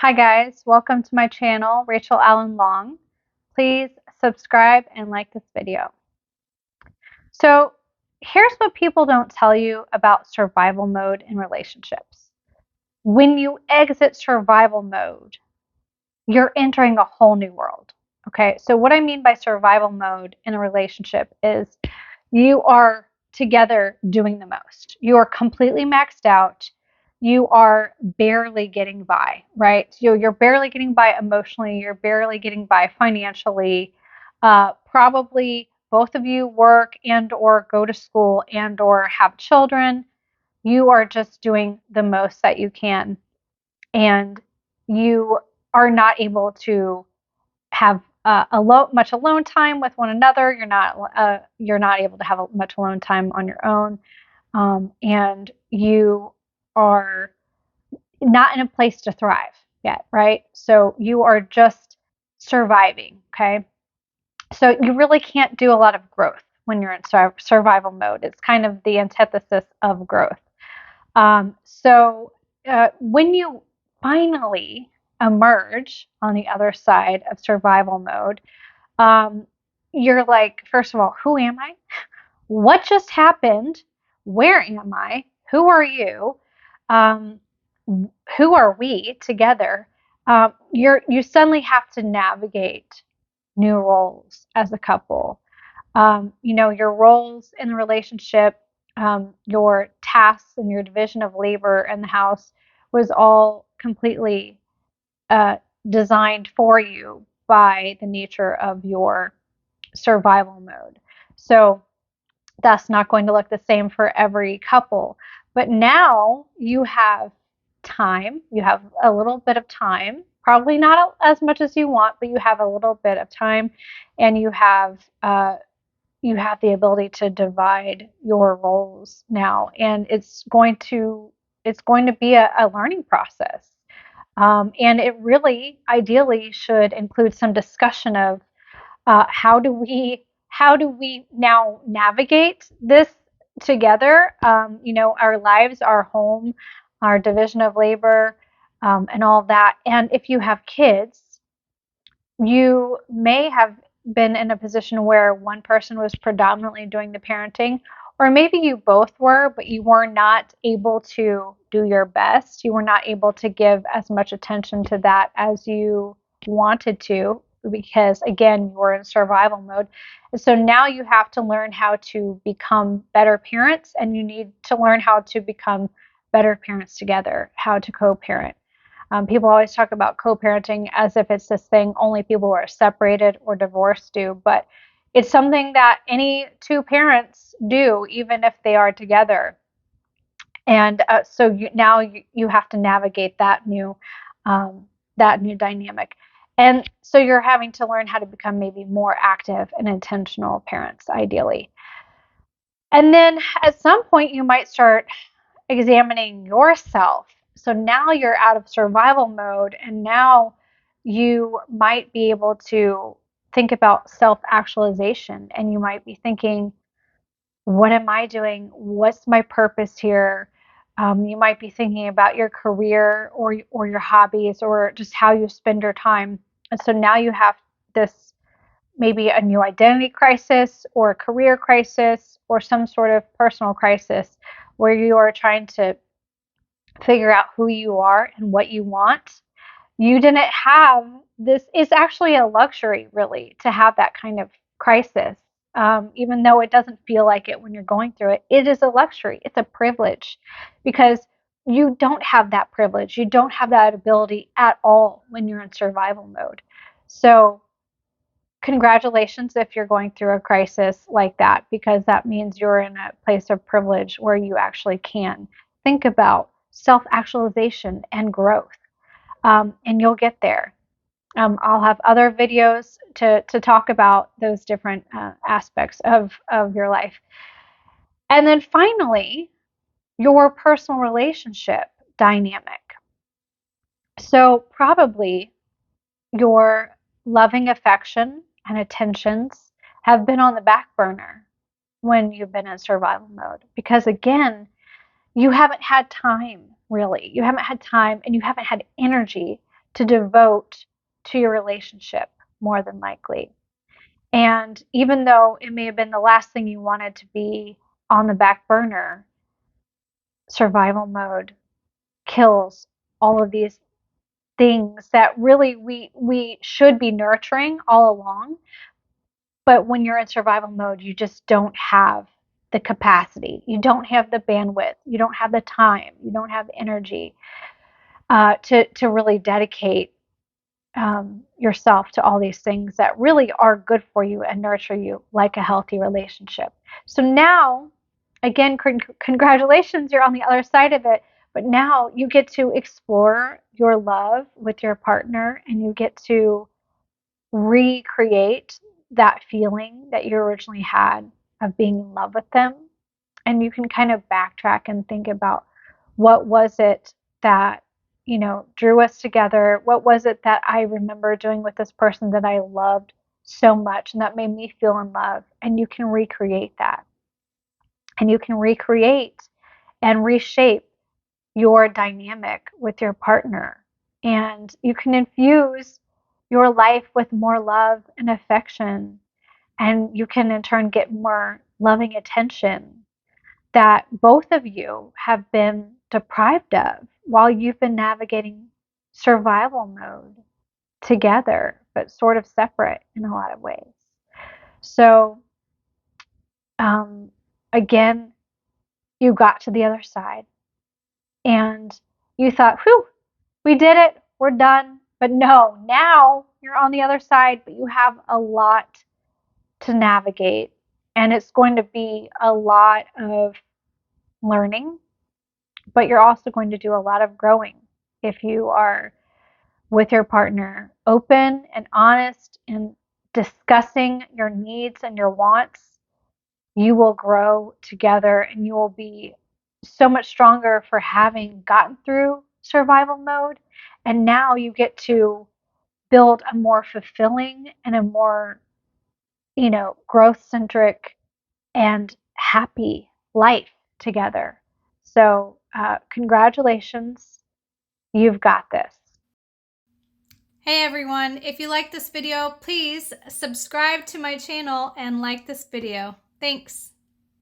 Hi guys, welcome to my channel, Rachel Allen Long. Please subscribe and like this video. So here's what people don't tell you about survival mode in relationships. When you exit survival mode, you're entering a whole new world. Okay, so what I mean by survival mode in a relationship is you are together doing the most. You are completely maxed out. You are barely getting by, right? You're barely getting by emotionally. You're barely getting by financially. Probably both of you work and or go to school and or have children. You are just doing the most that you can, and you are not able to have much alone time with one another. You're not able to have much alone time on your own, and you are not in a place to thrive yet, right? So you are just surviving. Okay, so you really can't do a lot of growth when you're in survival mode. It's kind of the antithesis of growth. When you finally emerge on the other side of survival mode, um, you're like, first of all, who am I? What just happened? Where am I? Who are you? Um, who are we together? You suddenly have to navigate new roles as a couple. Your roles in the relationship, your tasks and your division of labor in the house was all completely uh, designed for you by the nature of your survival mode. So that's not going to look the same for every couple. But now you have time, you have a little bit of time, probably not as much as you want, but you have a little bit of time, and you have the ability to divide your roles now, and it's going to be a learning process. And it really ideally should include some discussion of how do we now navigate this together? Our lives, our home, our division of labor, and all that. And if you have kids, you may have been in a position where one person was predominantly doing the parenting, or maybe you both were, but you were not able to do your best. You were not able to give as much attention to that as you wanted to because, again, you were in survival mode. And so now you have to learn how to become better parents, and you need to learn how to become better parents together, how to co parent. People always talk about co-parenting as if it's this thing only people who are separated or divorced do, but it's something that any two parents do, even if they are together. And now you have to navigate that new dynamic. And so you're having to learn how to become maybe more active and intentional parents, ideally. And then at some point, you might start examining yourself. So now you're out of survival mode, and now you might be able to think about self actualization. And you might be thinking, what am I doing? What's my purpose here? You might be thinking about your career or your hobbies or just how you spend your time. And so now you have this maybe a new identity crisis or a career crisis or some sort of personal crisis where you are trying to figure out who you are and what you want. You didn't have this. It's actually a luxury, really, to have that kind of crisis. Even though it doesn't feel like it when you're going through it, it is a luxury. It's a privilege because you don't have that privilege. You don't have that ability at all when you're in survival mode. So, congratulations if you're going through a crisis like that, because that means you're in a place of privilege where you actually can think about self actualization and growth, and you'll get there. I'll have other videos to talk about those different aspects of your life. And then finally, your personal relationship dynamic. So, probably your loving affection and attentions have been on the back burner when you've been in survival mode because, again, you haven't had time, really. You haven't had time and you haven't had energy to devote to your relationship, more than likely. And even though it may have been the last thing you wanted to be on the back burner, survival mode kills all of these things that really we should be nurturing all along. But when you're in survival mode, you just don't have the capacity. You don't have the bandwidth. You don't have the time. You don't have the energy to really dedicate yourself to all these things that really are good for you and nurture you, like a healthy relationship. So now, again, congratulations, you're on the other side of it. But now you get to explore your love with your partner, and you get to recreate that feeling that you originally had of being in love with them. And you can kind of backtrack and think about, what was it that, drew us together? What was it that I remember doing with this person that I loved so much and that made me feel in love? And you can recreate that. And you can recreate and reshape your dynamic with your partner. And you can infuse your life with more love and affection. And you can, in turn, get more loving attention that both of you have been deprived of while you've been navigating survival mode together, but sort of separate in a lot of ways. So, um, again, you got to the other side and you thought, whew, we did it, we're done. But no, now you're on the other side, but you have a lot to navigate. And it's going to be a lot of learning, but you're also going to do a lot of growing if you are with your partner open and honest and discussing your needs and your wants. You will grow together and you will be so much stronger for having gotten through survival mode. And now you get to build a more fulfilling and a more, growth centric and happy life together. So, congratulations. You've got this. Hey everyone, if you like this video, please subscribe to my channel and like this video. Thanks.